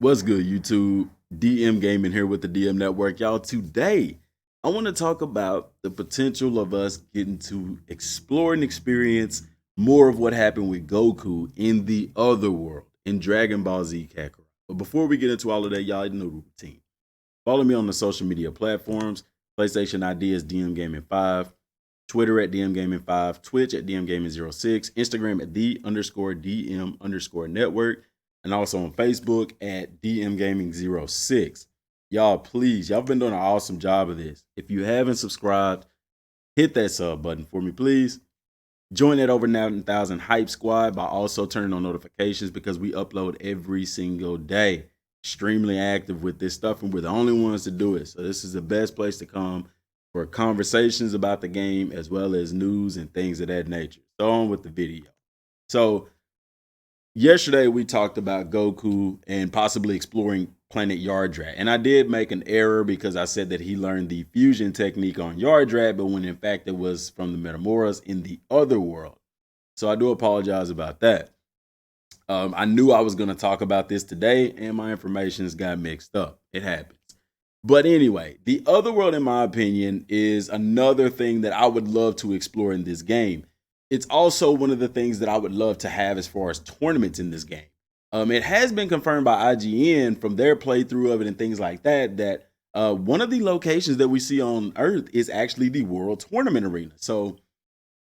What's good, YouTube? Dmgaming here with the DM Network. Y'all, today I want to talk about the potential of us getting to explore and experience more of what happened with Goku in the Otherworld in Dragon Ball Z Kakarot. But before we get into all of that, y'all know the routine. Follow me on the social media platforms. PlayStation ID is Dmgaming5, Twitter at Dmgaming5, Twitch at Dmgaming06, Instagram at the_DM_network, and also on Facebook at Dmgaming06. Y'all, please, y'all been doing an awesome job of this. If you haven't subscribed, hit that sub button for me, please. Join that over 9,000 hype squad by also turning on notifications because we upload every single day. Extremely active with this stuff, and we're the only ones to do it. So this is the best place to come for conversations about the game as well as news and things of that nature. So on with the video. So yesterday we talked about Goku and possibly exploring planet Yardrat. And I did make an error because I said that he learned the fusion technique on Yardrat, but when in fact it was from the Metamoras in the Otherworld. So I do apologize about that. I knew I was going to talk about this today and my information got mixed up. It happens. But anyway, the Otherworld, in my opinion, is another thing that I would love to explore in this game. It's also one of the things that I would love to have as far as tournaments in this game. It has been confirmed by IGN from their playthrough of it and things like that, that one of the locations that we see on Earth is actually the World Tournament Arena. So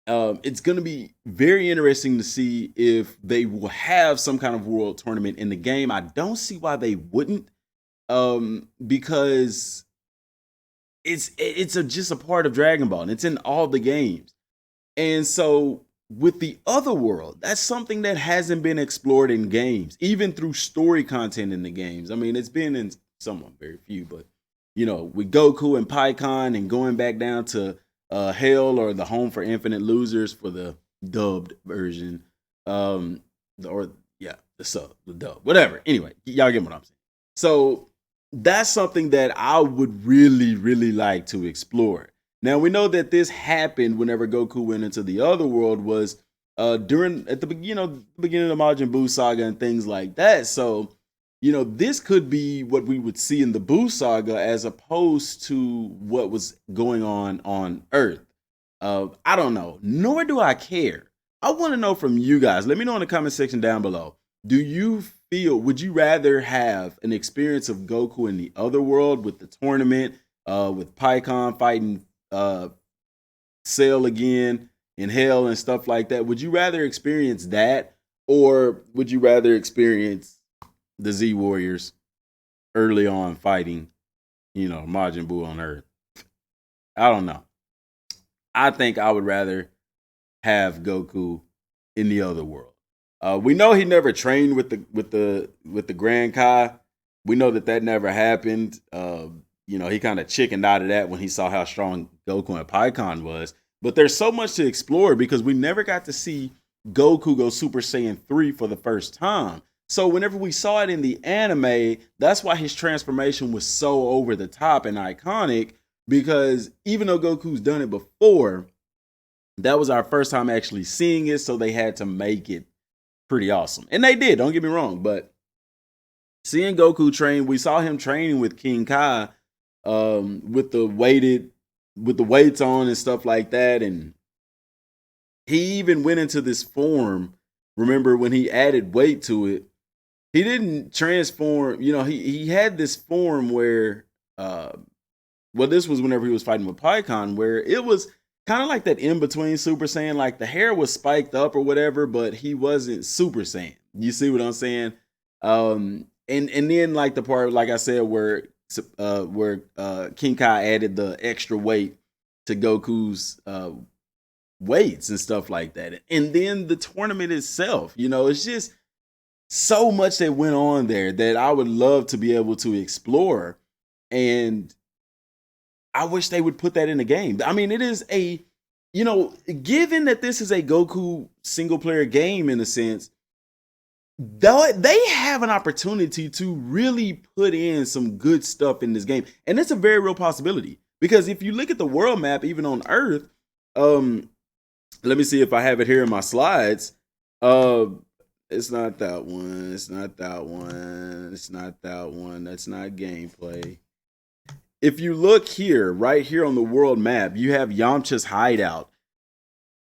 it's going to be very interesting to see if they will have some kind of world tournament in the game. I don't see why they wouldn't, because it's just a part of Dragon Ball and it's in all the games. And so with the Otherworld, that's something that hasn't been explored in games, even through story content in the games. I mean, it's been in somewhat very few, but you know, with Goku and Pikkon and going back down to Hell or the Home for Infinite Losers for the dubbed version, the dub, whatever. Anyway, y'all get what I'm saying. So that's something that I would really like to explore. Now we know that this happened whenever Goku went into the Otherworld was at the beginning of Majin Buu saga and things like that. So you know, this could be what we would see in the Buu saga as opposed to what was going on Earth. I don't know, nor do I care. I want to know from you guys. Let me know in the comment section down below. Would you rather have an experience of Goku in the Otherworld with the tournament, with Pikkon fighting Cell again in Hell and stuff like that? Would you rather experience that, or would you rather experience the Z Warriors early on fighting, you know, Majin Buu on Earth? I don't know. I think I would rather have Goku in the Otherworld. We know he never trained with the Grand Kai. We know that never happened. You know, he kind of chickened out of that when he saw how strong Goku and Pikkon was. But there's so much to explore because we never got to see Goku go Super Saiyan 3 for the first time. So whenever we saw it in the anime, that's why his transformation was so over the top and iconic, because even though Goku's done it before, that was our first time actually seeing it. So they had to make it pretty awesome. And they did, don't get me wrong. But seeing Goku train, we saw him training with King Kai with the weights on and stuff like that. And he even went into this form. Remember when he added weight to it, he didn't transform, you know, he had this form where, this was whenever he was fighting with Pikkon, where it was kind of like that in between Super Saiyan, like the hair was spiked up or whatever, but he wasn't Super Saiyan. You see what I'm saying? And then like the part, like I said, where King Kai added the extra weight to Goku's weights and stuff like that. And then the tournament itself, you know, it's just so much that went on there that I would love to be able to explore. And I wish they would put that in the game. I mean, it is a, you know, given that this is a Goku single player game in a sense, though they have an opportunity to really put in some good stuff in this game. And it's a very real possibility because if you look at the world map, even on Earth, let me see if I have it here in my slides. It's not that one. It's not that one. It's not that one. That's not gameplay. If you look here, right here on the world map, you have Yamcha's hideout.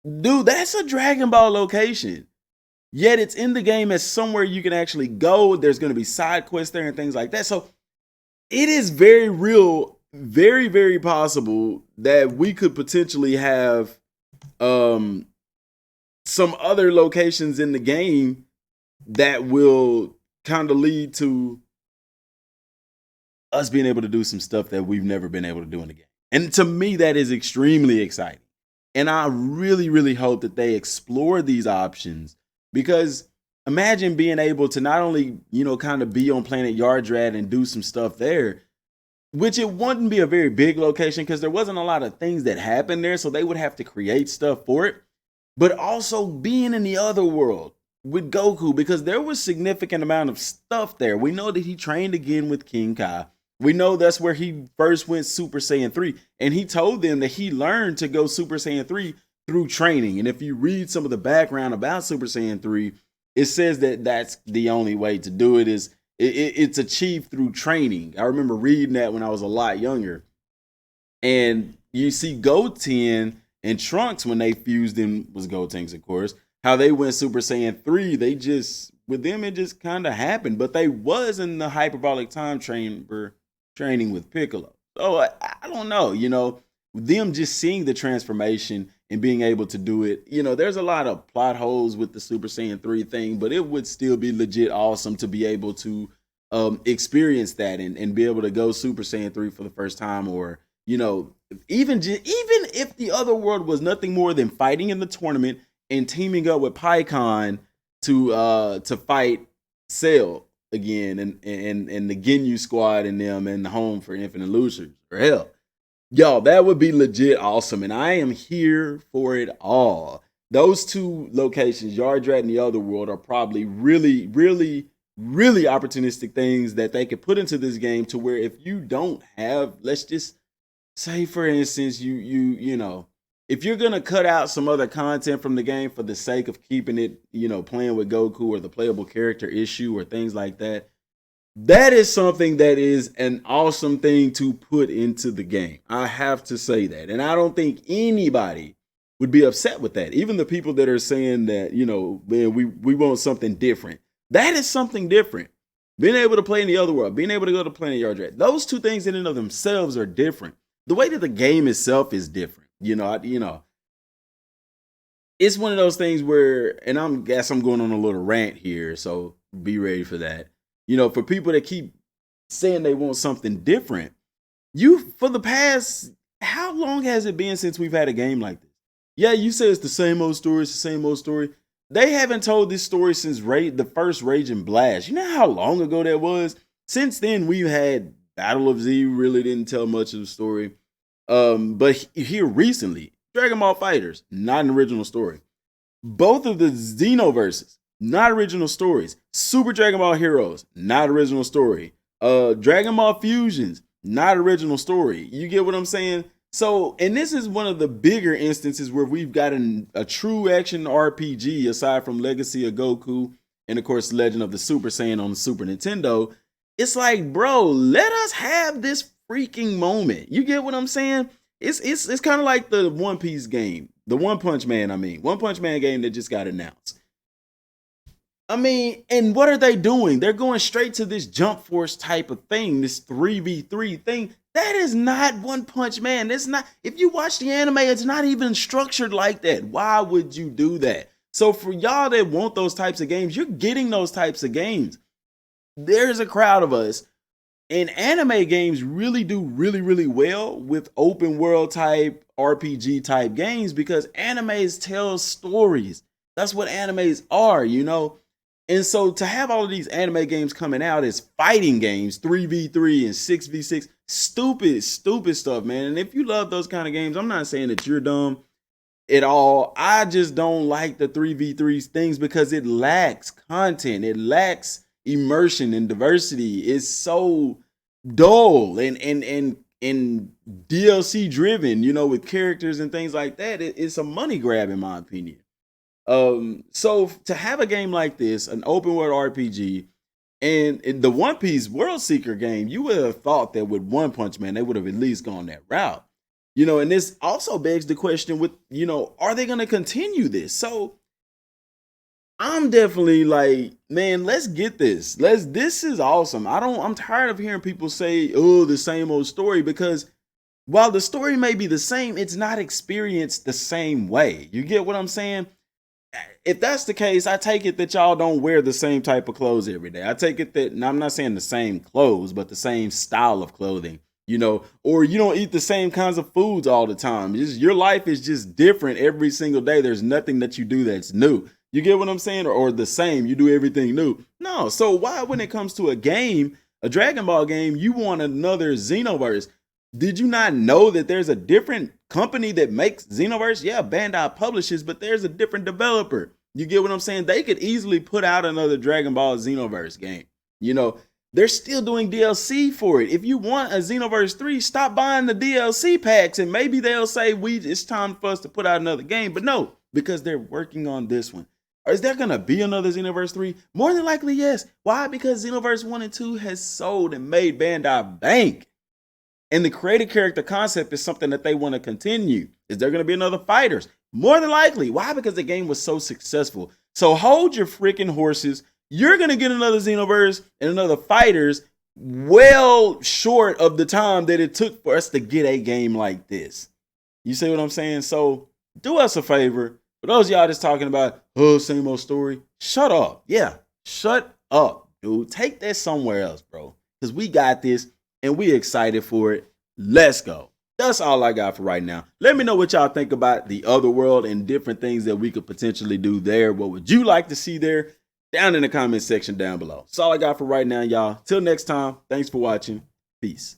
Dude, that's a Dragon Ball location. Yet it's in the game as somewhere you can actually go. There's going to be side quests there and things like that. So it is very real, very, very possible that we could potentially have um, some other locations in the game that will kind of lead to us being able to do some stuff that we've never been able to do in the game. And to me, that is extremely exciting. And I really, really hope that they explore these options because imagine being able to not only, kind of be on planet Yardrat and do some stuff there, which it wouldn't be a very big location because there wasn't a lot of things that happened there. So they would have to create stuff for it, but also being in the other world with Goku because there was significant amount of stuff there. We know that he trained again with King Kai. We know that's where he first went Super Saiyan 3. And he told them that he learned to go Super Saiyan 3 through training. And if you read some of the background about Super Saiyan 3, it says that that's the only way to do it is it's achieved through training. I remember reading that when I was a lot younger. And you see Goten and Trunks when they fused in was Gotenks, of course, how they went Super Saiyan 3, with them, it just kind of happened. But they was in the hyperbolic time chamber training with Piccolo. So I don't know, them just seeing the transformation and being able to do it, there's a lot of plot holes with the Super Saiyan 3 thing, but it would still be legit awesome to be able to experience that and be able to go Super Saiyan 3 for the first time or, even if the other world was nothing more than fighting in the tournament and teaming up with PyCon to fight Cell again and the Ginyu squad and them and the home for Infinite Losers or hell. Y'all, that would be legit awesome. And I am here for it all. Those two locations, Yardrat and the Otherworld, are probably really, really, really opportunistic things that they could put into this game to where if you don't have, let's just say for instance, if you're gonna cut out some other content from the game for the sake of keeping it, playing with Goku or the playable character issue or things like that, that is something that is an awesome thing to put into the game. I have to say that. And I don't think anybody would be upset with that. Even the people that are saying that, man, we want something different. That is something different. Being able to play in the other world, being able to go to Planet Yardrat, those two things in and of themselves are different. The way that the game itself is different. It's one of those things where, and I guess I'm going on a little rant here, so be ready for that. For people that keep saying they want something different, for the past, how long has it been since we've had a game like this? Yeah, you say it's the same old story, it's the same old story. They haven't told this story since the first Raging Blast. You know how long ago that was? Since then, we've had Battle of Z, really didn't tell much of the story. But here recently, Dragon Ball Fighters, not an original story. Both of the Xenoverses, not original stories. Super Dragon Ball Heroes, not original story. Dragon Ball Fusions, not original story. You get what I'm saying? So, and this is one of the bigger instances where we've gotten a true action RPG aside from Legacy of Goku and of course Legend of the Super Saiyan on the Super Nintendo. It's like, bro, let us have this freaking moment. You get what I'm saying? It's kind of like the One Piece game, the One Punch Man game that just got announced. And what are they doing? They're going straight to this Jump Force type of thing, this 3v3 thing. That is not One Punch Man. That's not, if you watch the anime, it's not even structured like that. Why would you do that? So for y'all that want those types of games, you're getting those types of games. There's a crowd of us. And anime games really do really, really well with open world type RPG type games because animes tell stories. That's what animes are, And so to have all of these anime games coming out as fighting games, 3v3 and 6v6, stupid stuff, man. And if you love those kind of games, I'm not saying that you're dumb at all. I just don't like the 3v3 things because it lacks content. It lacks immersion and diversity. It's so dull and DLC driven, with characters and things like that. It's a money grab in my opinion. So to have a game like this, an open world RPG, and in the One Piece World Seeker game, you would have thought that with One Punch Man, they would have at least gone that route. And this also begs the question with, are they going to continue this? So I'm definitely like, man, let's get this. This is awesome. I'm tired of hearing people say, oh, the same old story, because while the story may be the same, it's not experienced the same way. You get what I'm saying? If that's the case, I take it that y'all don't wear the same type of clothes every day. I take it that, and I'm not saying the same clothes, but the same style of clothing, or you don't eat the same kinds of foods all the time. Your life is just different every single day. There's nothing that you do that's new. You get what I'm saying? Or the same, you do everything new. No. So why, when it comes to a game, a Dragon Ball game, you want another Xenoverse? Did you not know that there's a different company that makes Xenoverse? Yeah, Bandai publishes, but there's a different developer. You get what I'm saying? They could easily put out another Dragon Ball Xenoverse game. They're still doing DLC for it. If you want a Xenoverse 3, stop buying the DLC packs and maybe they'll say it's time for us to put out another game. But no, because they're working on this one. Or is there going to be another Xenoverse 3? More than likely, yes. Why? Because Xenoverse 1 and 2 has sold and made Bandai bank. And the created character concept is something that they want to continue. Is there going to be another Fighters? More than likely. Why? Because the game was so successful. So hold your freaking horses. You're going to get another Xenoverse and another Fighters well short of the time that it took for us to get a game like this. You see what I'm saying? So do us a favor. For those of y'all just talking about, oh, same old story, shut up. Yeah, shut up, dude. Take that somewhere else, bro. Because we got this and we excited for it. Let's go. That's all I got for right now. Let me know what y'all think about the Otherworld and different things that we could potentially do there. What would you like to see there? Down in the comment section down below. That's all I got for right now, y'all. Till next time, thanks for watching. Peace.